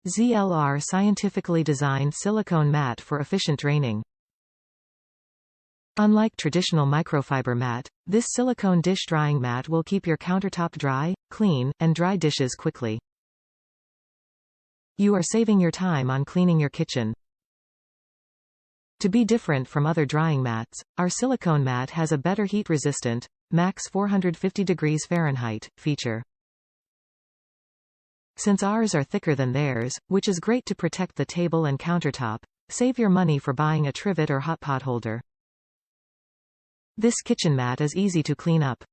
ZLR scientifically designed silicone mat for efficient draining. Unlike traditional microfiber mat, this silicone dish drying mat will keep your countertop dry, clean, and dry dishes quickly. You are saving your time on cleaning your kitchen. To be different from other drying mats, our silicone mat has a better heat-resistant, max 450 degrees Fahrenheit, feature. Since ours are thicker than theirs, which is great to protect the table and countertop, save your money for buying a trivet or hot pot holder. This kitchen mat is easy to clean up.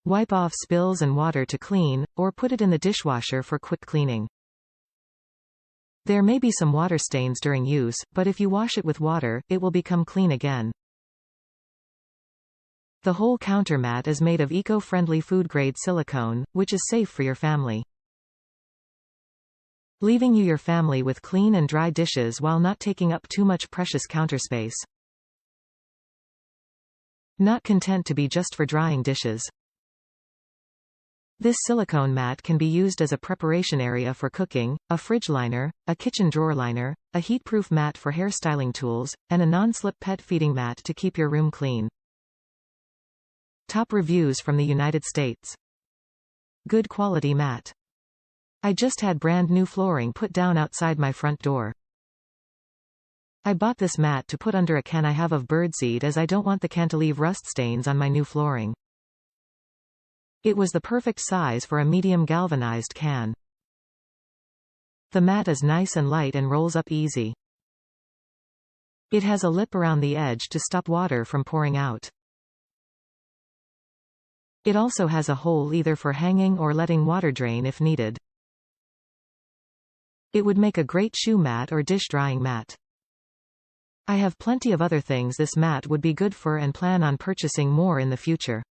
Wipe off spills and water to clean, or put it in the dishwasher for quick cleaning. There may be some water stains during use, but if you wash it with water, it will become clean again. The whole counter mat is made of eco-friendly food-grade silicone, which is safe for your family, leaving you your family with clean and dry dishes while not taking up too much precious counter space. Not content to be just for drying dishes. This silicone mat can be used as a preparation area for cooking, a fridge liner, a kitchen drawer liner, a heat-proof mat for hairstyling tools, and a non-slip pet feeding mat to keep your room clean. Top reviews from the United States. Good quality mat. I just had brand new flooring put down outside my front door. I bought this mat to put under a can I have of birdseed as I don't want the can to leave rust stains on my new flooring. It was the perfect size for a medium galvanized can. The mat is nice and light and rolls up easy. It has a lip around the edge to stop water from pouring out. It also has a hole either for hanging or letting water drain if needed. It would make a great shoe mat or dish drying mat. I have plenty of other things this mat would be good for and plan on purchasing more in the future.